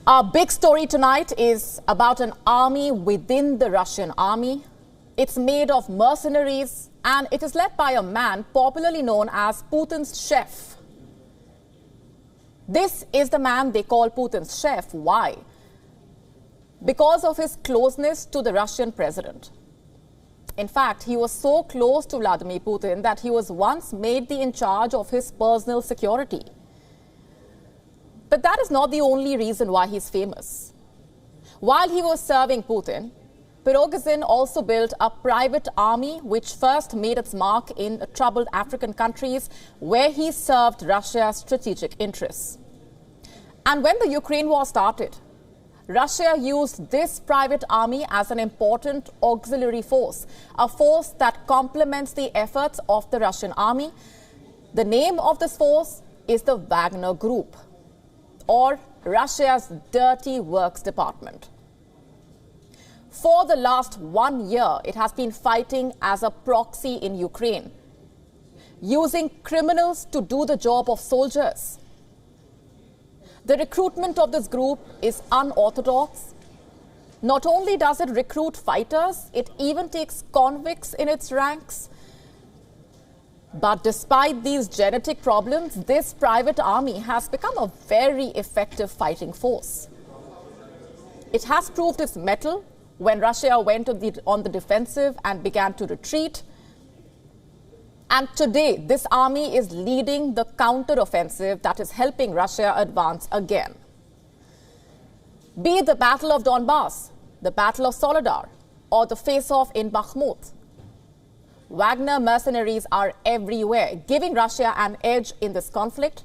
Our big story tonight is about an army within the Russian army. It's made of mercenaries and it is led by a man popularly known as Putin's chef. This is the man they call Putin's chef. Why? Because of his closeness to the Russian president. In fact, he was so close to Vladimir Putin that he was once made in charge of his personal security. But that is not the only reason why he's famous. While he was serving Putin, Prigozhin also built a private army which first made its mark in troubled African countries where he served Russia's strategic interests. And when the Ukraine war started, Russia used this private army as an important auxiliary force, a force that complements the efforts of the Russian army. The name of this force is the Wagner Group, or Russia's Dirty Works Department. For the last 1 year, it has been fighting as a proxy in Ukraine, using criminals to do the job of soldiers. The recruitment of this group is unorthodox. Not only does it recruit fighters, it even takes convicts in its ranks. But despite these genetic problems, this private army has become a very effective fighting force. It has proved its mettle when Russia went on the defensive and began to retreat. And today, this army is leading the counter-offensive that is helping Russia advance again. Be it the Battle of Donbass, the Battle of Soledar, or the face-off in Bakhmut, Wagner mercenaries are everywhere, giving Russia an edge in this conflict.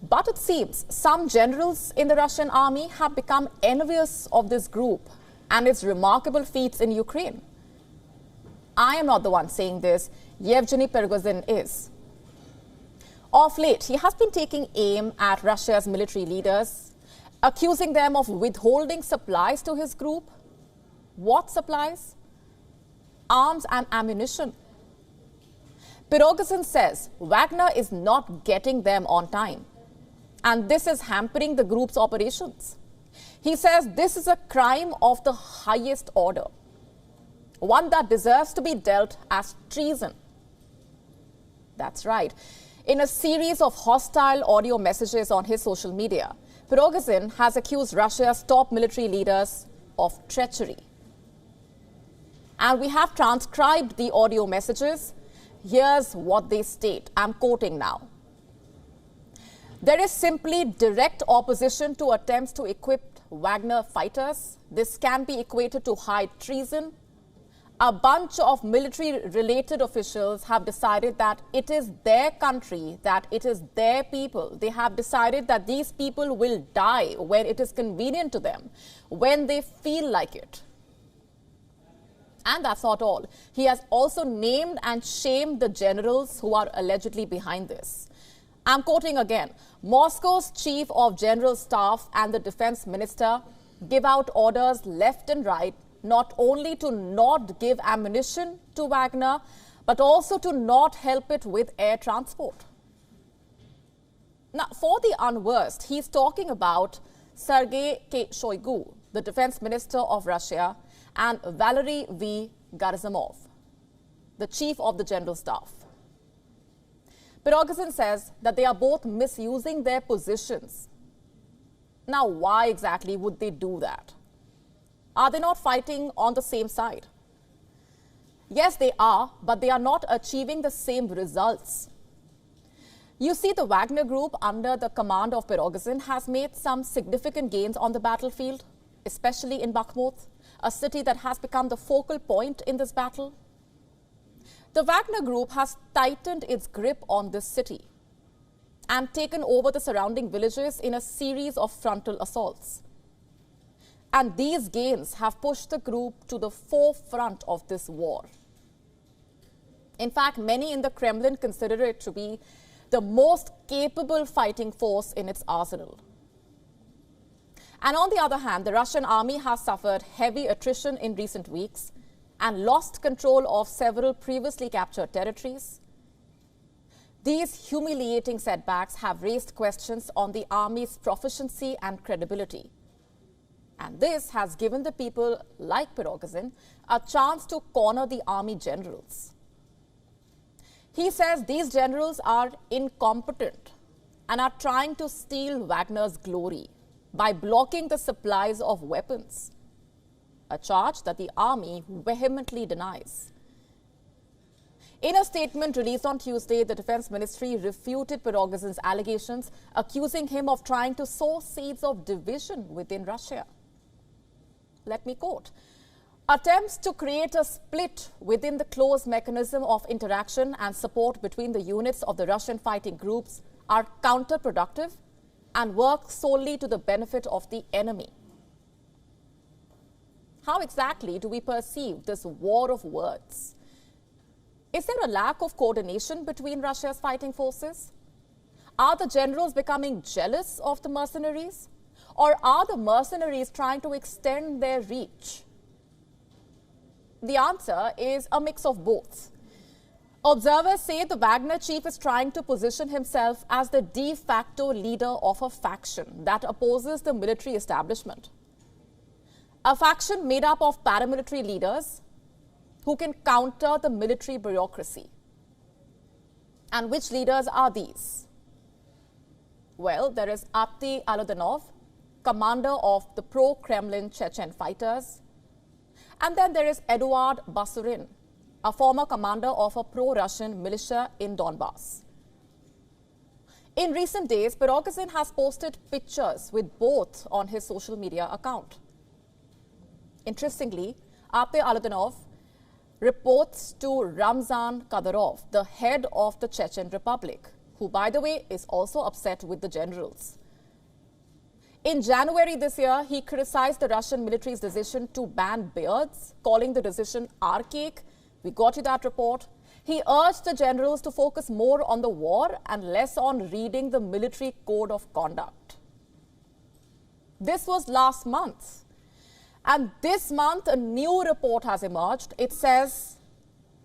But it seems some generals in the Russian army have become envious of this group and its remarkable feats in Ukraine. I am not the one saying this. Yevgeny Prigozhin is. Of late, he has been taking aim at Russia's military leaders, accusing them of withholding supplies to his group. What supplies? Arms and ammunition. Prigozhin says Wagner is not getting them on time, and this is hampering the group's operations. He says this is a crime of the highest order, one that deserves to be dealt as treason. That's right. In a series of hostile audio messages on his social media, Prigozhin has accused Russia's top military leaders of treachery. And we have transcribed the audio messages. Here's what they state. I'm quoting now. There is simply direct opposition to attempts to equip Wagner fighters. This can be equated to high treason. A bunch of military-related officials have decided that it is their country, that it is their people. They have decided that these people will die when it is convenient to them, when they feel like it. And that's not all. He has also named and shamed the generals who are allegedly behind this. I'm quoting again. Moscow's chief of general staff and the defense minister give out orders left and right, not only to not give ammunition to Wagner, but also to not help it with air transport. Now, for the unversed, he's talking about Sergei Shoigu, the defense minister of Russia, and Valery V. Gerasimov, the chief of the general staff. Prigozhin says that they are both misusing their positions. Now, why exactly would they do that? Are they not fighting on the same side? Yes, they are, but they are not achieving the same results. You see, the Wagner Group, under the command of Prigozhin, has made some significant gains on the battlefield, especially in Bakhmut, a city that has become the focal point in this battle. The Wagner Group has tightened its grip on this city and taken over the surrounding villages in a series of frontal assaults. And these gains have pushed the group to the forefront of this war. In fact, many in the Kremlin consider it to be the most capable fighting force in its arsenal. And on the other hand, the Russian army has suffered heavy attrition in recent weeks and lost control of several previously captured territories. These humiliating setbacks have raised questions on the army's proficiency and credibility. And this has given the people like Prigozhin a chance to corner the army generals. He says these generals are incompetent and are trying to steal Wagner's glory by blocking the supplies of weapons, a charge that the army vehemently denies. In a statement released on Tuesday, the Defense Ministry refuted Prigozhin's allegations, accusing him of trying to sow seeds of division within Russia. Let me quote, "Attempts to create a split within the close mechanism of interaction and support between the units of the Russian fighting groups are counterproductive and work solely to the benefit of the enemy." How exactly do we perceive this war of words? Is there a lack of coordination between Russia's fighting forces? Are the generals becoming jealous of the mercenaries? Or are the mercenaries trying to extend their reach? The answer is a mix of both. Observers say the Wagner chief is trying to position himself as the de facto leader of a faction that opposes the military establishment. A faction made up of paramilitary leaders who can counter the military bureaucracy. And which leaders are these? Well, there is Abdi Aludinov, commander of the pro-Kremlin Chechen fighters. And then there is Eduard Basurin, a former commander of a pro-Russian militia in Donbass. In recent days, Prigozhin has posted pictures with both on his social media account. Interestingly, Abdi Aludinov reports to Ramzan Kadyrov, the head of the Chechen Republic, who, by the way, is also upset with the generals. In January this year, he criticized the Russian military's decision to ban beards, calling the decision archaic. We got you that report. He urged the generals to focus more on the war and less on reading the military code of conduct. This was last month. And this month, a new report has emerged. It says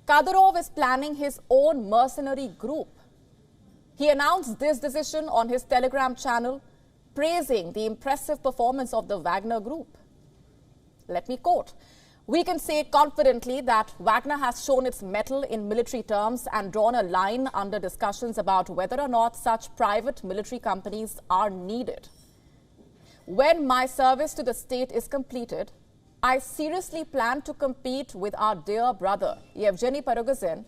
Kadyrov is planning his own mercenary group. He announced this decision on his Telegram channel, praising the impressive performance of the Wagner group. Let me quote, "We can say confidently that Wagner has shown its mettle in military terms and drawn a line under discussions about whether or not such private military companies are needed. When my service to the state is completed, I seriously plan to compete with our dear brother, Yevgeny Prigozhin,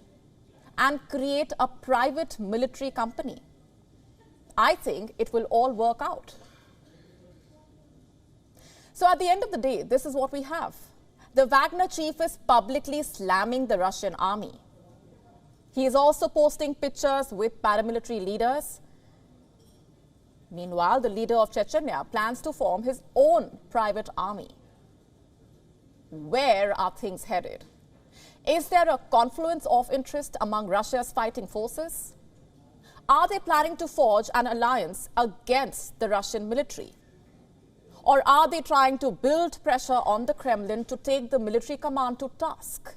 and create a private military company. I think it will all work out." So at the end of the day, this is what we have. The Wagner chief is publicly slamming the Russian army. He is also posting pictures with paramilitary leaders. Meanwhile, the leader of Chechnya plans to form his own private army. Where are things headed? Is there a confluence of interest among Russia's fighting forces? Are they planning to forge an alliance against the Russian military? Or are they trying to build pressure on the Kremlin to take the military command to task?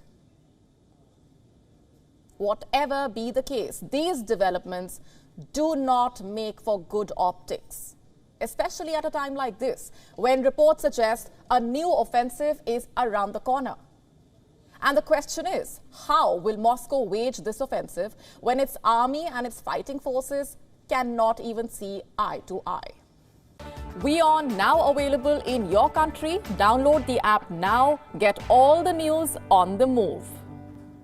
Whatever be the case, these developments do not make for good optics, especially at a time like this, when reports suggest a new offensive is around the corner. And the question is, how will Moscow wage this offensive when its army and its fighting forces cannot even see eye to eye? WION now available in your country. Download the app now. Get all the news on the move.